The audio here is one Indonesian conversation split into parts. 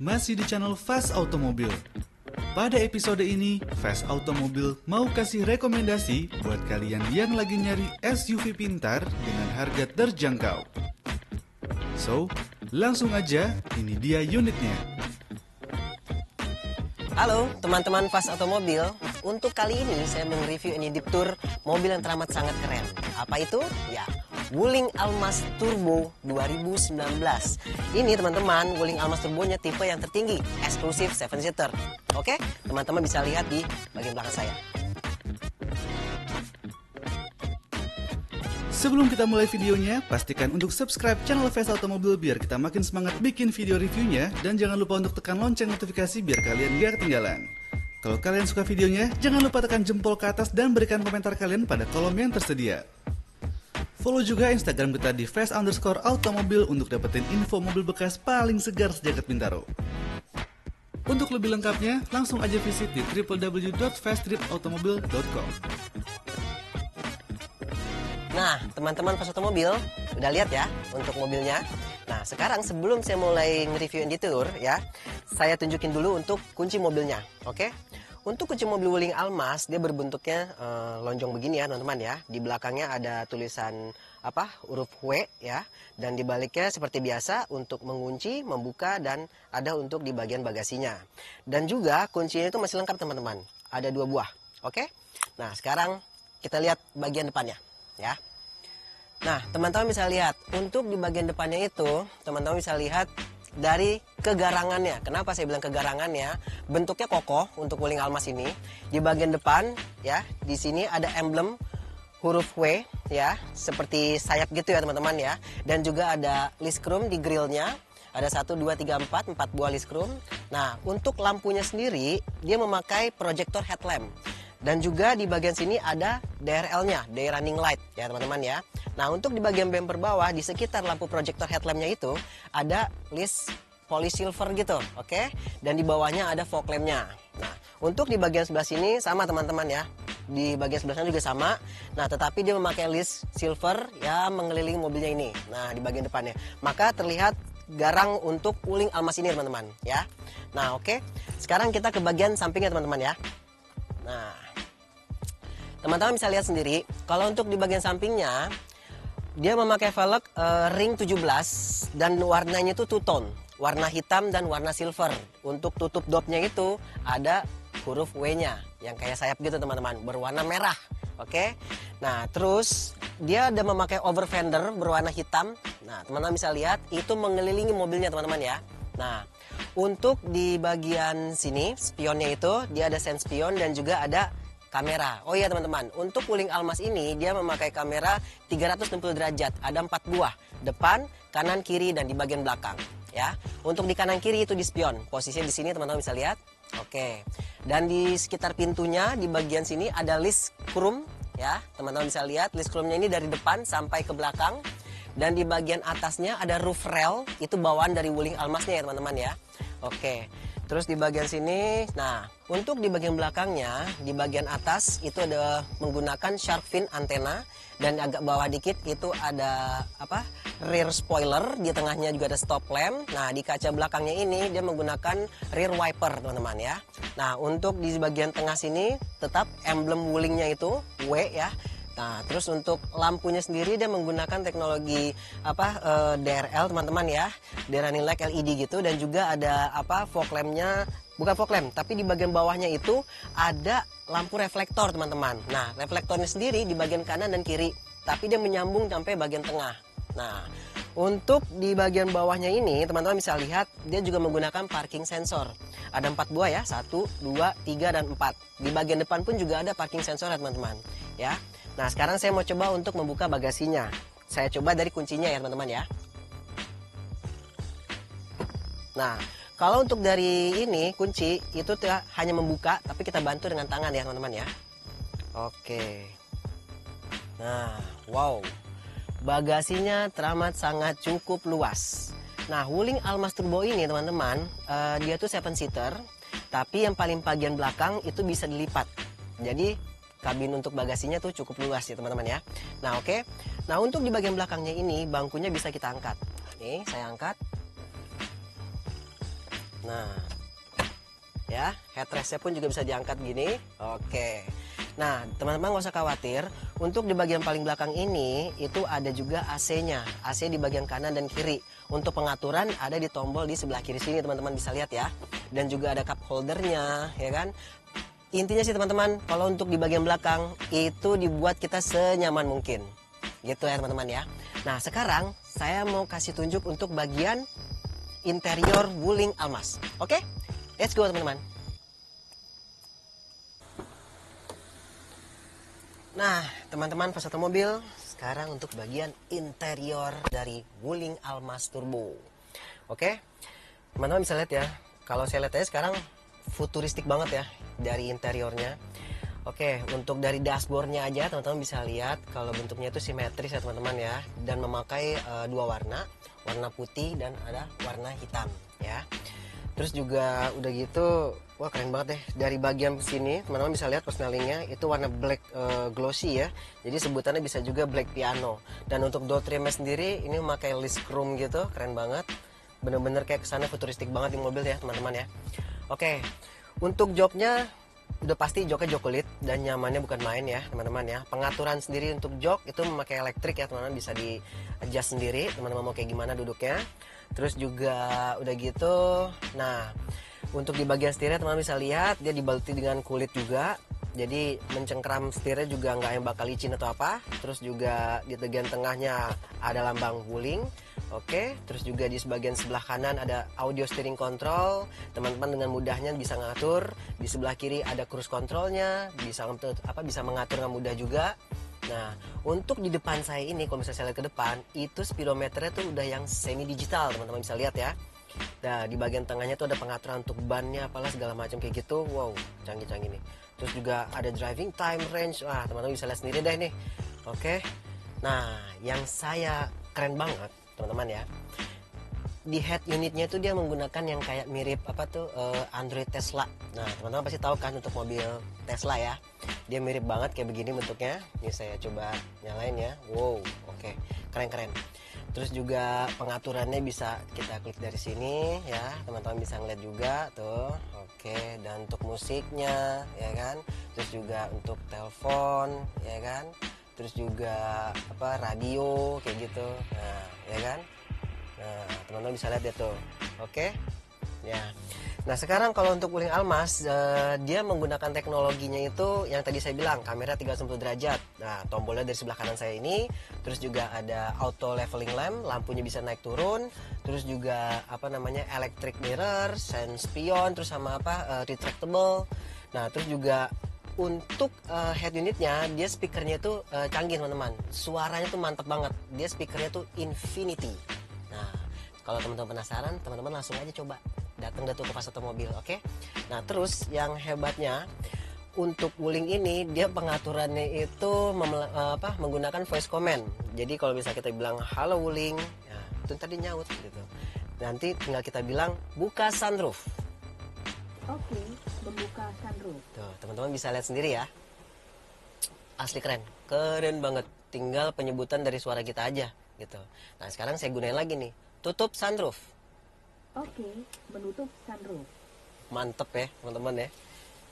masih di channel Fast Automobil. Pada episode ini, Fast Automobil mau kasih rekomendasi buat kalian yang lagi nyari SUV pintar dengan harga terjangkau. So, langsung aja, ini dia unitnya. Halo teman-teman Fast Automobil, untuk kali ini saya mereview ini Deep Tour mobil yang teramat sangat keren. Apa itu? Ya, Wuling Almaz Turbo 2019. Ini teman-teman, Wuling Almaz Turbonya tipe yang tertinggi, eksklusif 7-seater. Oke, teman-teman bisa lihat di bagian belakang saya. Sebelum kita mulai videonya, pastikan untuk subscribe channel Fast Automobil biar kita makin semangat bikin video reviewnya. Dan jangan lupa untuk tekan lonceng notifikasi biar kalian gak ketinggalan. Kalau kalian suka videonya, jangan lupa tekan jempol ke atas dan berikan komentar kalian pada kolom yang tersedia. Follow juga Instagram kita di fast_automobil untuk dapetin info mobil bekas paling segar sejagat Bintaro. Untuk lebih lengkapnya, langsung aja visit di www.fast-automobil.com. Nah, teman-teman Fast Automobil, udah lihat ya untuk mobilnya. Nah, sekarang sebelum saya mulai nge-review Deep Tour ya, saya tunjukin dulu untuk kunci mobilnya, oke? Untuk kunci mobil Wuling Almaz, dia berbentuknya lonjong begini ya, teman-teman ya. Di belakangnya ada tulisan huruf W ya, dan di baliknya seperti biasa untuk mengunci, membuka, dan ada untuk di bagian bagasinya. Dan juga kuncinya itu masih lengkap teman-teman, ada 2 buah, oke? Nah, sekarang kita lihat bagian depannya ya. Nah, teman-teman bisa lihat untuk di bagian depannya itu, teman-teman bisa lihat dari kegarangannya. Kenapa saya bilang kegarangannya? Bentuknya kokoh untuk Wuling Almaz ini. Di bagian depan ya, di sini ada emblem huruf W ya, seperti sayap gitu ya teman-teman ya. Dan juga ada list chrome di grillnya. Ada 1, 2, 3, 4 buah list chrome. Nah, untuk lampunya sendiri dia memakai projector headlamp. Dan juga di bagian sini ada DRL-nya, Day Running Light ya teman-teman ya. Nah, untuk di bagian bumper bawah di sekitar lampu projector headlamp-nya itu ada list polish silver gitu, oke? Dan di bawahnya ada fog lamp-nya. Nah, untuk di bagian sebelah sini sama teman-teman ya. Di bagian sebelah sana juga sama. Nah, tetapi dia memakai list silver ya mengelilingi mobilnya ini. Nah, di bagian depannya. Maka terlihat garang untuk Wuling Almaz ini teman-teman ya. Nah, oke. Sekarang kita ke bagian sampingnya teman-teman ya. Nah, teman-teman bisa lihat sendiri, kalau untuk di bagian sampingnya dia memakai velg ring 17 dan warnanya itu two tone, warna hitam dan warna silver. Untuk tutup dopnya itu ada huruf W-nya yang kayak sayap gitu teman-teman, berwarna merah. Oke. Nah, terus dia ada memakai over fender berwarna hitam. Nah, teman-teman bisa lihat itu mengelilingi mobilnya teman-teman ya. Nah, untuk di bagian sini spionnya itu dia ada sense spion dan juga ada kamera. Oh iya teman-teman, untuk Wuling Almaz ini dia memakai kamera 360 derajat, ada 4 buah, depan, kanan, kiri, dan di bagian belakang ya. Untuk di kanan kiri itu di spion, posisinya di sini teman-teman bisa lihat. Oke. Dan di sekitar pintunya di bagian sini ada list chrome ya, teman-teman bisa lihat list chrome-nya ini dari depan sampai ke belakang. Dan di bagian atasnya ada roof rail, itu bawaan dari Wuling Almaz-nya ya teman-teman ya. Oke. Terus di bagian sini, nah untuk di bagian belakangnya, di bagian atas itu ada menggunakan shark fin antena. Dan agak bawah dikit itu ada rear spoiler, di tengahnya juga ada stop lamp. Nah, di kaca belakangnya ini dia menggunakan rear wiper teman-teman ya. Nah, untuk di bagian tengah sini tetap emblem Wulingnya itu W ya. Nah, terus untuk lampunya sendiri dia menggunakan teknologi DRL teman-teman ya, Day Running Light LED gitu, dan juga ada fog lamp-nya, bukan fog lamp, tapi di bagian bawahnya itu ada lampu reflektor teman-teman. Nah, reflektornya sendiri di bagian kanan dan kiri, tapi dia menyambung sampai bagian tengah. Nah, untuk di bagian bawahnya ini teman-teman bisa lihat dia juga menggunakan parking sensor. Ada 4 buah ya, 1, 2, 3, dan 4. Di bagian depan pun juga ada parking sensor ya teman-teman ya. Nah, sekarang saya mau coba untuk membuka bagasinya. Saya coba dari kuncinya ya teman-teman ya. Nah, kalau untuk dari ini kunci itu hanya membuka, tapi kita bantu dengan tangan ya teman-teman ya. Oke. Nah, wow. Bagasinya teramat sangat cukup luas. Nah, Wuling Almaz Turbo ini teman-teman, dia tuh 7-seater, tapi yang paling bagian belakang itu bisa dilipat. Jadi kabin untuk bagasinya tuh cukup luas ya teman-teman ya. Nah, oke. Nah, untuk di bagian belakangnya ini bangkunya bisa kita angkat. Nih, saya angkat. Nah, ya, headrestnya pun juga bisa diangkat gini. Oke. Nah, teman-teman nggak usah khawatir. Untuk di bagian paling belakang ini itu ada juga AC-nya. AC di bagian kanan dan kiri. Untuk pengaturan ada di tombol di sebelah kiri sini, teman-teman bisa lihat ya. Dan juga ada cup holdernya, ya kan. Intinya sih teman-teman, kalau untuk di bagian belakang itu dibuat kita senyaman mungkin. Gitu ya teman-teman ya. Nah, sekarang saya mau kasih tunjuk untuk bagian interior Wuling Almaz. Oke? Let's go teman-teman. Nah, teman-teman peserta mobil, sekarang untuk bagian interior dari Wuling Almaz Turbo. Oke, teman-teman bisa lihat ya. Kalau saya lihat aja sekarang futuristik banget ya dari interiornya. Oke, untuk dari dashboardnya aja teman-teman bisa lihat kalau bentuknya itu simetris ya teman-teman ya. Dan memakai dua warna putih dan ada warna hitam ya. Terus juga udah gitu, wah keren banget deh. Dari bagian sini teman-teman bisa lihat persnelingnya itu warna black glossy ya. Jadi sebutannya bisa juga black piano. Dan untuk door trimnya sendiri ini memakai list chrome gitu, keren banget. Bener-bener kayak kesannya futuristik banget di mobil ya teman-teman ya. Oke, untuk joknya udah pasti joknya jok kulit dan nyamannya bukan main ya teman-teman ya. Pengaturan sendiri untuk jok itu memakai elektrik ya teman-teman, bisa di adjust sendiri teman-teman mau kayak gimana duduknya. Terus juga udah gitu, nah untuk di bagian setirnya teman-teman bisa lihat dia dibaluti dengan kulit juga. Jadi mencengkram setirnya juga nggak yang bakal licin atau apa. Terus juga di bagian tengahnya ada lambang Wuling. Oke, terus juga di bagian sebelah kanan ada audio steering control. Teman-teman dengan mudahnya bisa ngatur. Di sebelah kiri ada cruise controlnya, bisa mengatur dengan mudah juga. Nah, untuk di depan saya ini, kalau misalnya saya lihat ke depan, itu speedometernya tuh udah yang semi digital, teman-teman bisa lihat ya. Nah, di bagian tengahnya tuh ada pengaturan untuk bannya, apalah segala macam kayak gitu. Wow, canggih-canggih nih. Terus juga ada driving time range. Wah, teman-teman bisa lihat sendiri deh nih. Oke. Nah, yang saya keren banget, teman-teman ya. Di head unitnya itu dia menggunakan yang kayak mirip Android Tesla. Nah, teman-teman pasti tahu kan untuk mobil Tesla ya. Dia mirip banget kayak begini bentuknya. Ini saya coba nyalain ya. Wow, oke. Keren-keren. Terus juga pengaturannya bisa kita klik dari sini ya. Teman-teman bisa ngeliat juga tuh. Oke, dan untuk musiknya ya kan. Terus juga untuk telepon ya kan. Terus juga radio kayak gitu. Nah, ya kan? Nah, teman-teman bisa lihat ya tuh. Oke. Ya. Nah, sekarang kalau untuk Wuling Almaz dia menggunakan teknologinya itu yang tadi saya bilang, kamera 360 derajat. Nah, tombolnya dari sebelah kanan saya ini, terus juga ada auto leveling lamp, lampunya bisa naik turun, terus juga electric mirror, sense spion, terus sama retractable. Nah, terus juga untuk head unitnya, dia speakernya itu canggih teman-teman. Suaranya tuh mantap banget. Dia speakernya tuh Infinity. Nah, kalau teman-teman penasaran, teman-teman langsung aja coba datang ke pas otomobil, oke? Nah, terus yang hebatnya untuk Wuling ini dia pengaturannya itu menggunakan voice command. Jadi kalau bisa kita bilang halo Wuling, ya, itu tadi nyaut gitu. Nanti tinggal kita bilang buka sunroof. Oke, membuka sunroof. Tuh, teman-teman bisa lihat sendiri ya. Asli keren banget. Tinggal penyebutan dari suara kita aja gitu. Nah, sekarang saya gunain lagi nih. Tutup sunroof. Oke, menutup sunroof. Mantep ya teman-teman ya.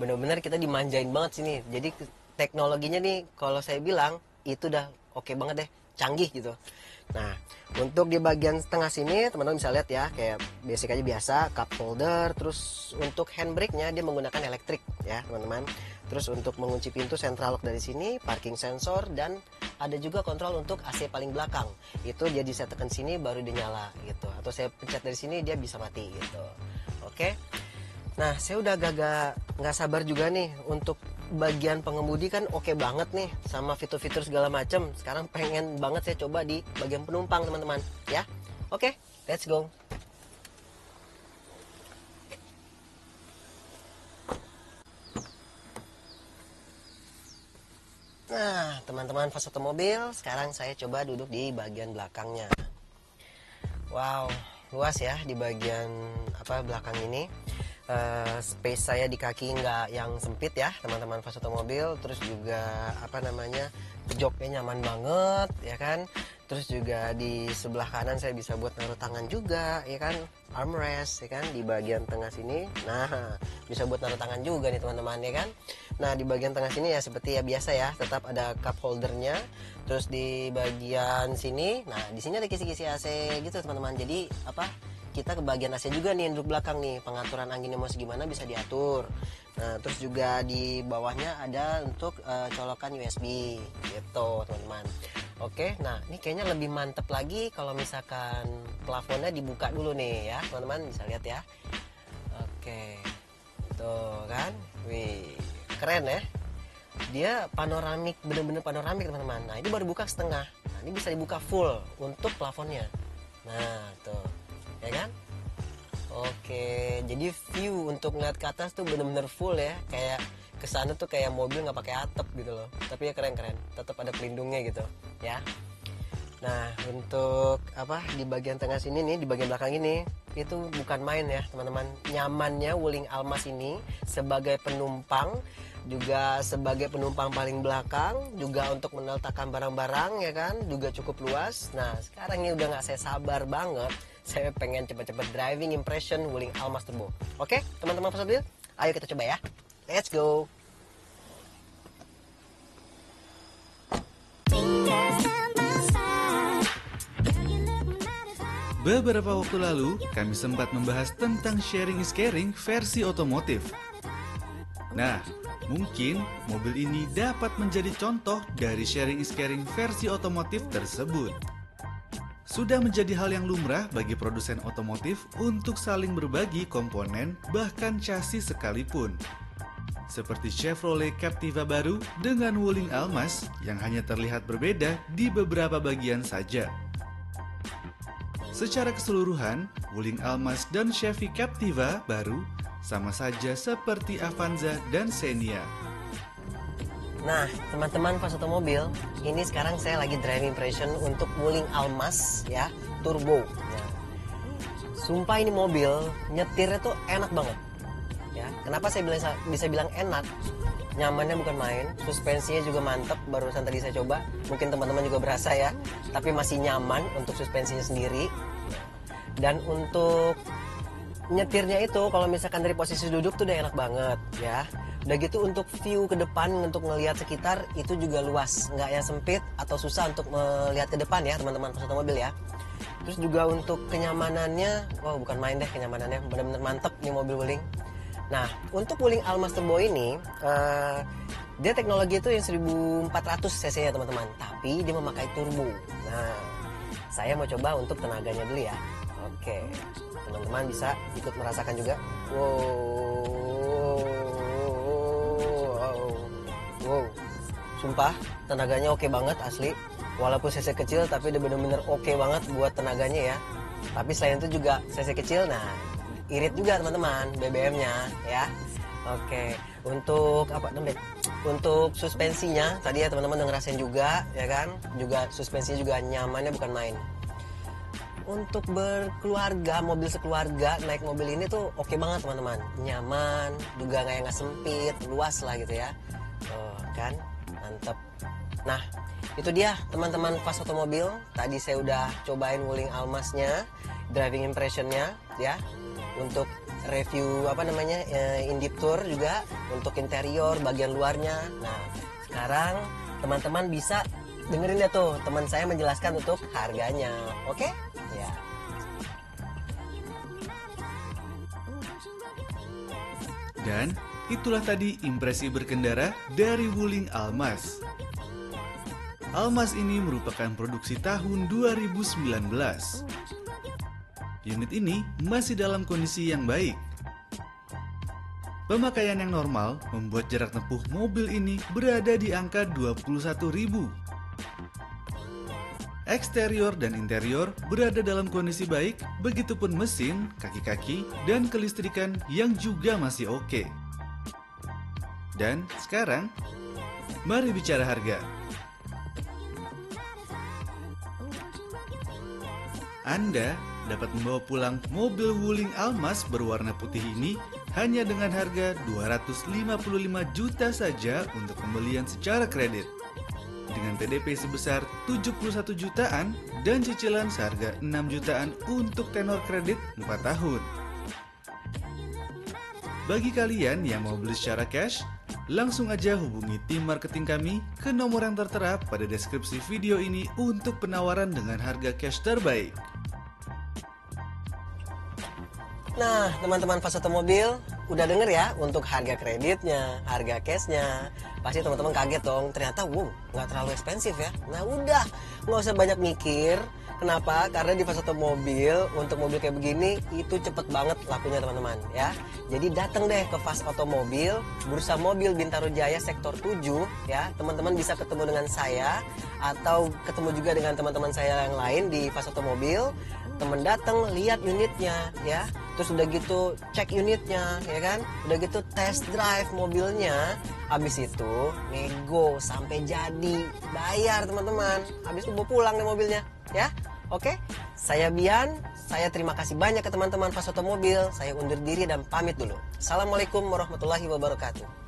Bener-bener kita dimanjain banget sini. Jadi teknologinya nih kalau saya bilang itu udah oke banget deh, canggih gitu. Nah, untuk di bagian tengah sini teman-teman bisa lihat ya, kayak basic aja biasa, cup holder. Terus untuk handbrake-nya dia menggunakan elektrik ya teman-teman. Terus untuk mengunci pintu central lock dari sini, parking sensor, dan ada juga kontrol untuk AC paling belakang. Itu dia bisa tekan sini baru dia nyala gitu. Atau saya pencet dari sini dia bisa mati gitu. Oke. Nah, saya udah agak nggak sabar juga nih untuk bagian pengemudi kan oke banget nih sama fitur-fitur segala macam. Sekarang pengen banget saya coba di bagian penumpang teman-teman ya. Oke, let's go. Nah, teman-teman fas otomobil, sekarang saya coba duduk di bagian belakangnya. Wow, luas ya di bagian belakang ini. space saya di kaki nggak yang sempit ya teman-teman fans otomobil. Terus juga apa namanya, joknya nyaman banget ya kan. Terus juga di sebelah kanan saya bisa buat naruh tangan juga ya kan, armrest ya kan di bagian tengah sini. Nah bisa buat naruh tangan juga nih teman-teman ya kan. Nah di bagian tengah sini ya seperti ya biasa ya, tetap ada cup holdernya. Terus di bagian sini, nah di sini ada kisi-kisi AC gitu teman-teman. Jadi apa, kita ke bagian AC juga nih yang duduk belakang nih, pengaturan anginnya mau segimana bisa diatur. Nah terus juga di bawahnya ada untuk colokan USB gitu teman-teman. Oke, nah ini kayaknya lebih mantep lagi kalau misalkan plafonnya dibuka dulu nih ya teman-teman, bisa lihat ya. Oke, tuh kan, wih keren ya. Dia panoramik, bener-bener panoramik teman-teman. Nah ini baru buka setengah, nah ini bisa dibuka full untuk plafonnya. Nah tuh, ya kan? Oke, jadi view untuk ngeliat ke atas tuh bener-bener full ya, kayak kesana tuh kayak mobil nggak pakai atap gitu loh. Tapi ya keren-keren, tetap ada pelindungnya gitu ya. Nah untuk apa, di bagian tengah sini nih, di bagian belakang ini, itu bukan main ya teman-teman. Nyamannya Wuling Almas ini sebagai penumpang, juga sebagai penumpang paling belakang, juga untuk meletakkan barang-barang ya kan, juga cukup luas. Nah sekarang ini udah nggak saya sabar banget, saya pengen cepet-cepet driving impression Wuling Almas Turbo. Oke teman-teman peserta, ayo kita coba ya. Let's go. Beberapa waktu lalu, kami sempat membahas tentang sharing is caring versi otomotif. Nah, mungkin mobil ini dapat menjadi contoh dari sharing is caring versi otomotif tersebut. Sudah menjadi hal yang lumrah bagi produsen otomotif untuk saling berbagi komponen, bahkan chassis sekalipun. Seperti Chevrolet Captiva baru dengan Wuling Almas yang hanya terlihat berbeda di beberapa bagian saja. Secara keseluruhan, Wuling Almas dan Chevy Captiva baru sama saja seperti Avanza dan Xenia. Nah teman-teman fans otomobil, ini sekarang saya lagi driving impression untuk Wuling Almas ya, Turbo. Nah, sumpah ini mobil nyetirnya tuh enak banget. Ya, kenapa saya bisa bilang enak? Nyamannya bukan main, suspensinya juga mantep. Barusan tadi saya coba, mungkin teman-teman juga berasa ya. Tapi masih nyaman untuk suspensinya sendiri. Dan untuk nyetirnya itu, kalau misalkan dari posisi duduk tuh udah enak banget ya. Udah gitu untuk view ke depan, untuk melihat sekitar itu juga luas, nggak yang sempit atau susah untuk melihat ke depan ya teman-teman peserta mobil ya. Terus juga untuk kenyamanannya, wow bukan main deh kenyamanannya, bener-bener mantep nih mobil Wuling. Nah, untuk Wuling Almas Turbo ini, dia teknologi itu yang 1400 cc ya teman-teman, tapi dia memakai turbo. Nah, saya mau coba untuk tenaganya dulu ya. Oke, teman-teman bisa ikut merasakan juga. Wow, sumpah tenaganya oke banget asli. Walaupun cc kecil, tapi dia bener-bener oke banget buat tenaganya ya. Tapi selain itu juga cc kecil, nah irit juga teman-teman BBM-nya ya. Oke, untuk apa namanya? Untuk suspensinya tadi ya teman-teman udah ngerasain juga ya kan? Juga suspensinya juga nyamannya bukan main. Untuk berkeluarga, mobil sekeluarga naik mobil ini tuh oke banget teman-teman. Nyaman, juga nggak sempit, luas lah gitu ya. Oh, kan? Mantep. Nah, itu dia teman-teman fans otomobil. Tadi saya udah cobain Wuling Almasnya, driving impressionnya ya. Untuk review apa namanya in-deep tour juga untuk interior bagian luarnya. Nah sekarang teman-teman bisa dengerin ya tuh teman saya menjelaskan untuk harganya, oke? Ya. Dan itulah tadi impresi berkendara dari Wuling Almas. Almas ini merupakan produksi tahun 2019. Unit ini masih dalam kondisi yang baik. Pemakaian yang normal membuat jarak tempuh mobil ini berada di angka 21.000. Eksterior dan interior berada dalam kondisi baik, begitupun mesin, kaki-kaki, dan kelistrikan yang juga masih oke. Dan sekarang, mari bicara harga. Anda dapat membawa pulang mobil Wuling Almas berwarna putih ini hanya dengan harga 255 juta saja untuk pembelian secara kredit. Dengan TDP sebesar 71 jutaan dan cicilan seharga 6 jutaan untuk tenor kredit 4 tahun. Bagi kalian yang mau beli secara cash, langsung aja hubungi tim marketing kami ke nomor yang tertera pada deskripsi video ini untuk penawaran dengan harga cash terbaik. Nah, teman-teman Fas Otomobil, udah denger ya untuk harga kreditnya, harga cashnya. Pasti teman-teman kaget dong, ternyata nggak terlalu ekspensif ya. Nah udah, nggak usah banyak mikir. Kenapa? Karena di Fas Otomobil, untuk mobil kayak begini, itu cepet banget lakunya teman-teman ya. Jadi datang deh ke Fas Otomobil, Bursa Mobil Bintaro Jaya Sektor 7 ya. Teman-teman bisa ketemu dengan saya, atau ketemu juga dengan teman-teman saya yang lain di Fas Otomobil. Temen datang, lihat unitnya ya. Terus udah gitu cek unitnya ya kan. Udah gitu test drive mobilnya. Habis itu nego sampai jadi, bayar teman-teman. Habis itu bawa pulang deh mobilnya ya. Oke, saya Bian. Saya terima kasih banyak ke teman-teman Fas Otomobil. Saya undur diri dan pamit dulu. Assalamualaikum warahmatullahi wabarakatuh.